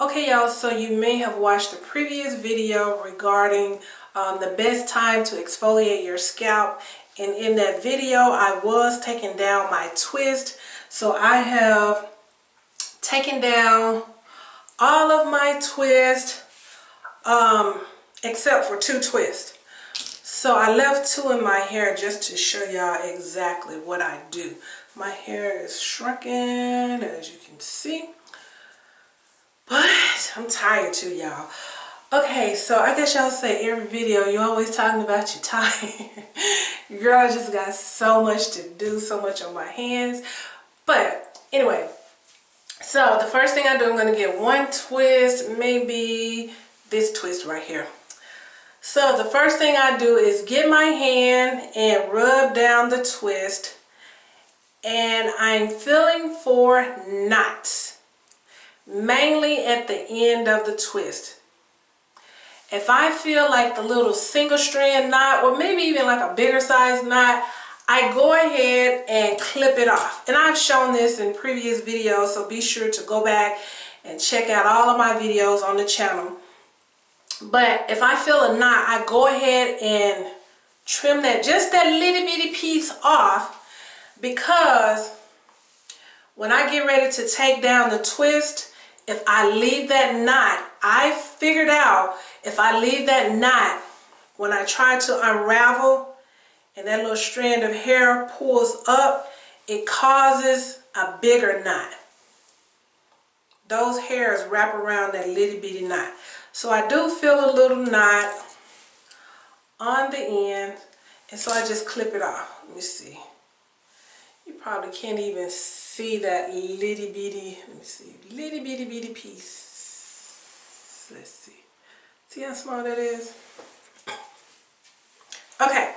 Okay, y'all, so you may have watched the previous video regarding the best time to exfoliate your scalp, and in that video I was taking down my twist. So I have taken down all of my twist except for 2 twists. So I left 2 in my hair just to show y'all exactly what I do. My hair is shrunken, as you can see. But I'm tired too, y'all. Okay, so I guess y'all say every video you always talking about you're tired. Girl, I just got so much to do, so much on my hands. But anyway, so the first thing I do, I'm going to get 1 twist, maybe this twist right here. So the first thing I do is get my hand and rub down the twist, and I'm feeling for knots. Mainly at the end of the twist. If I feel like the little single strand knot, or maybe even like a bigger size knot, I go ahead and clip it off. And I've shown this in previous videos, so be sure to go back and check out all of my videos on the channel. But if I feel a knot, I go ahead and trim that, just that little bitty piece off, because when I get ready to take down the twist, if I leave that knot, I figured out if I leave that knot, when I try to unravel and that little strand of hair pulls up, it causes a bigger knot. Those hairs wrap around that little bitty knot. So I do feel a little knot on the end, and so I just clip it off. Let me see. You probably can't even see that little bitty, let me see, little bitty piece. Let's see. See how small that is? Okay.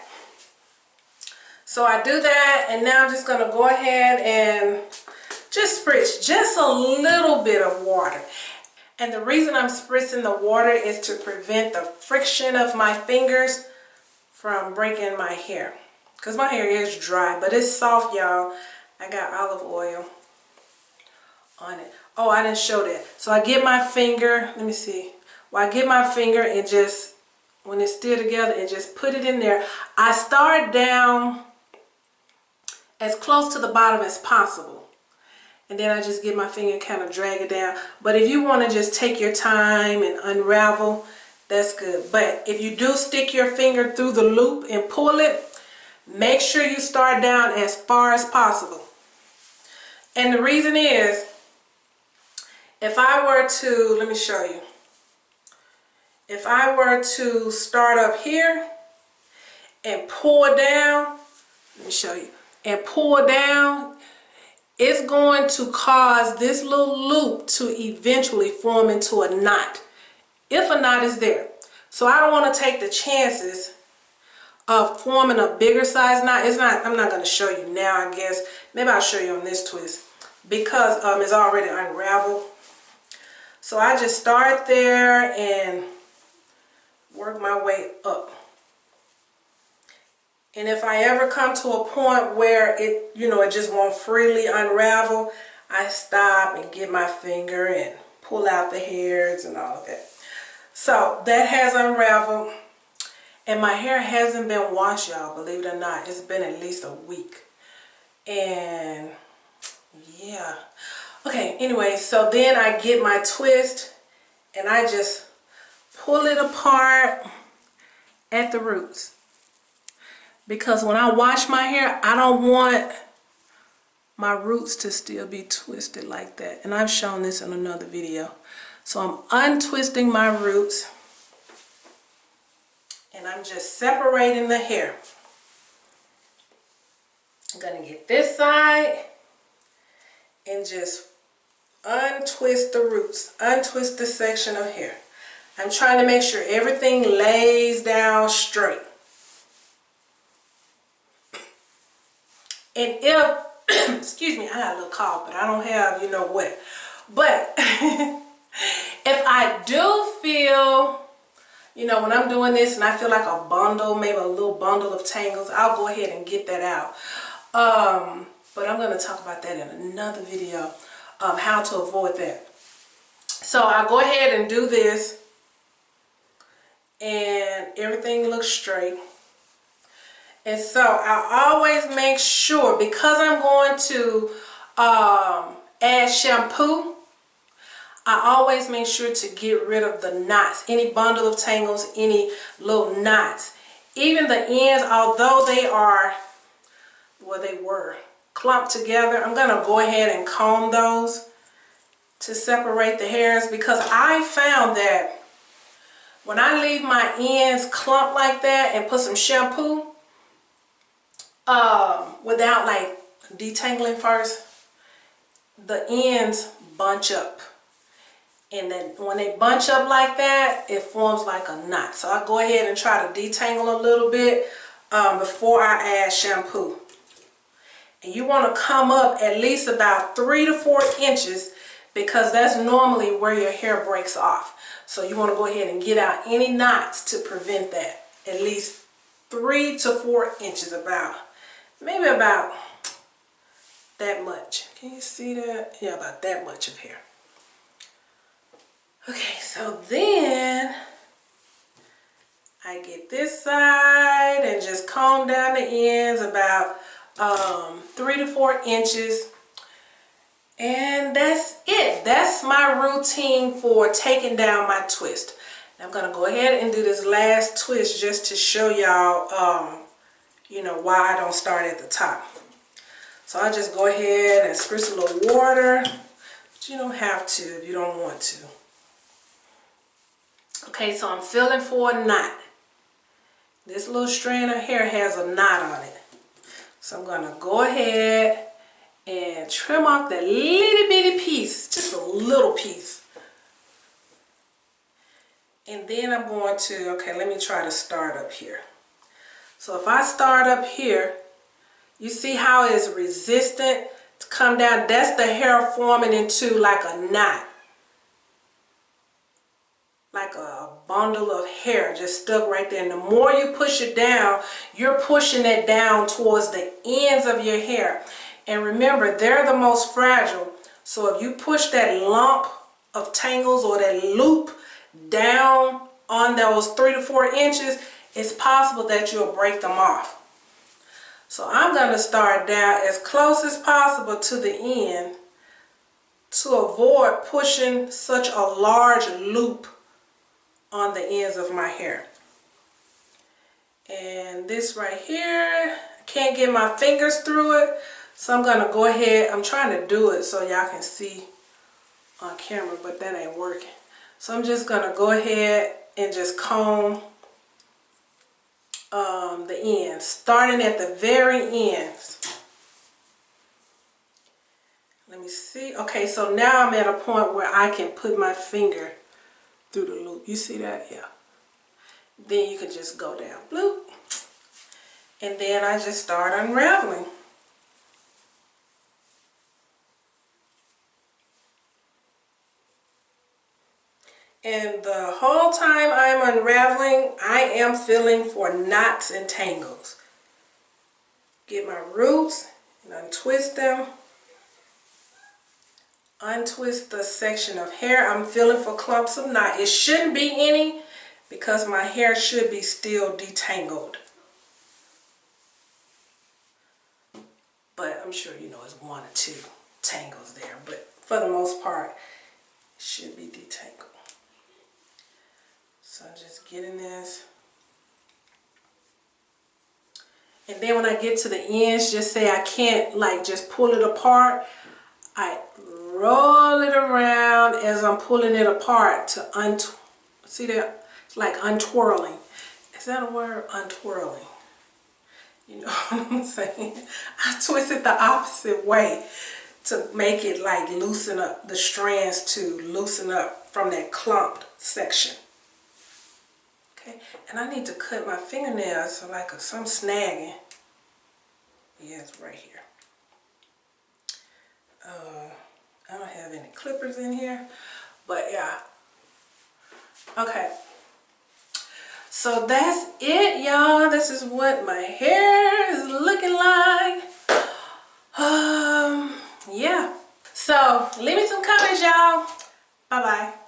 So I do that, and now I'm just going to go ahead and just spritz just a little bit of water. And the reason I'm spritzing the water is to prevent the friction of my fingers from breaking my hair. Because my hair is dry, but it's soft, y'all. I got olive oil on it. Oh, I didn't show that. So I get my finger, let me see. Well, I get my finger and just, when it's still together, and just put it in there. I start down as close to the bottom as possible. And then I just get my finger and kind of drag it down. But if you want to just take your time and unravel, that's good. But if you do stick your finger through the loop and pull it, make sure you start down as far as possible. And the reason is, if I were to, let me show you. If I were to start up here and pull down, let me show you, and pull down, it's going to cause this little loop to eventually form into a knot, if a knot is there. So I don't want to take the chances of forming a bigger size knot. I'm not going to show you now, I guess. Maybe I'll show you on this twist, because it's already unraveled. So I just start there and work my way up. And if I ever come to a point where it just won't freely unravel, I stop and get my finger and pull out the hairs and all of that. So that has unraveled. And my hair hasn't been washed, y'all, believe it or not. It's been at least a week. And yeah. Okay, anyway, so then I get my twist and I just pull it apart at the roots. Because when I wash my hair, I don't want my roots to still be twisted like that. And I've shown this in another video. So I'm untwisting my roots. And I'm just separating the hair. I'm going to get this side and just untwist the roots, untwist the section of hair. I'm trying to make sure everything lays down straight. And if, excuse me, I got a little cough, but I don't have you know what. But if I do feel, when I'm doing this and I feel like a bundle, maybe a little bundle of tangles, I'll go ahead and get that out. But I'm going to talk about that in another video, how to avoid that. So I go ahead and do this, and everything looks straight. And so I always make sure, because I'm going to add shampoo, I always make sure to get rid of the knots, any bundle of tangles, any little knots. Even the ends, although they are, well, they were clumped together, I'm going to go ahead and comb those to separate the hairs, because I found that when I leave my ends clumped like that and put some shampoo, without like detangling first, the ends bunch up. And then when they bunch up like that, it forms like a knot. So I go ahead and try to detangle a little bit before I add shampoo. And you want to come up at least about 3 to 4 inches, because that's normally where your hair breaks off. So you want to go ahead and get out any knots to prevent that. At least 3 to 4 inches, about, maybe about that much. Can you see that? Yeah, about that much of hair. Okay, so then I get this side and just comb down the ends about 3 to 4 inches. And that's it. That's my routine for taking down my twist. I'm going to go ahead and do this last twist just to show y'all, you know, why I don't start at the top. So I just go ahead and spritz a little water, but you don't have to if you don't want to. Okay, so I'm feeling for a knot. This little strand of hair has a knot on it. So I'm going to go ahead and trim off that little bitty piece, just a little piece. And then I'm going to, okay, let me try to start up here. So if I start up here, you see how it's resistant to come down? That's the hair forming into like a knot. Like a bundle of hair just stuck right there. And the more you push it down, you're pushing it down towards the ends of your hair. And remember, they're the most fragile. So if you push that lump of tangles or that loop down on those 3 to 4 inches, it's possible that you'll break them off. So I'm going to start down as close as possible to the end to avoid pushing such a large loop on the ends of my hair. And this right here, I can't get my fingers through it, so I'm going to go ahead. I'm trying to do it so y'all can see on camera, but that ain't working. So I'm just going to go ahead and just comb the ends, starting at the very ends. Let me see. Okay, so now I'm at a point where I can put my finger through the loop. You see that? Yeah. Then you can just go down, bloop. And then I just start unraveling. And the whole time I'm unraveling, I am feeling for knots and tangles. Get my roots and untwist them. Untwist the section of hair. I'm feeling for clumps of knot. It shouldn't be any because my hair should be still detangled. But I'm sure you know it's 1 or 2 tangles there. But for the most part, it should be detangled. So I'm just getting this. And then when I get to the ends, just say I can't like just pull it apart. I roll it around as I'm pulling it apart to see that? It's like untwirling. Is that a word? Untwirling. You know what I'm saying? I twist it the opposite way to make it like loosen up, the strands to loosen up from that clumped section. Okay, and I need to cut my fingernails so like some snagging. Yeah, it's right here. I don't have any clippers in here, but yeah. Okay. So that's it, y'all. This is what my hair is looking like. Yeah. So leave me some comments, y'all. Bye-bye.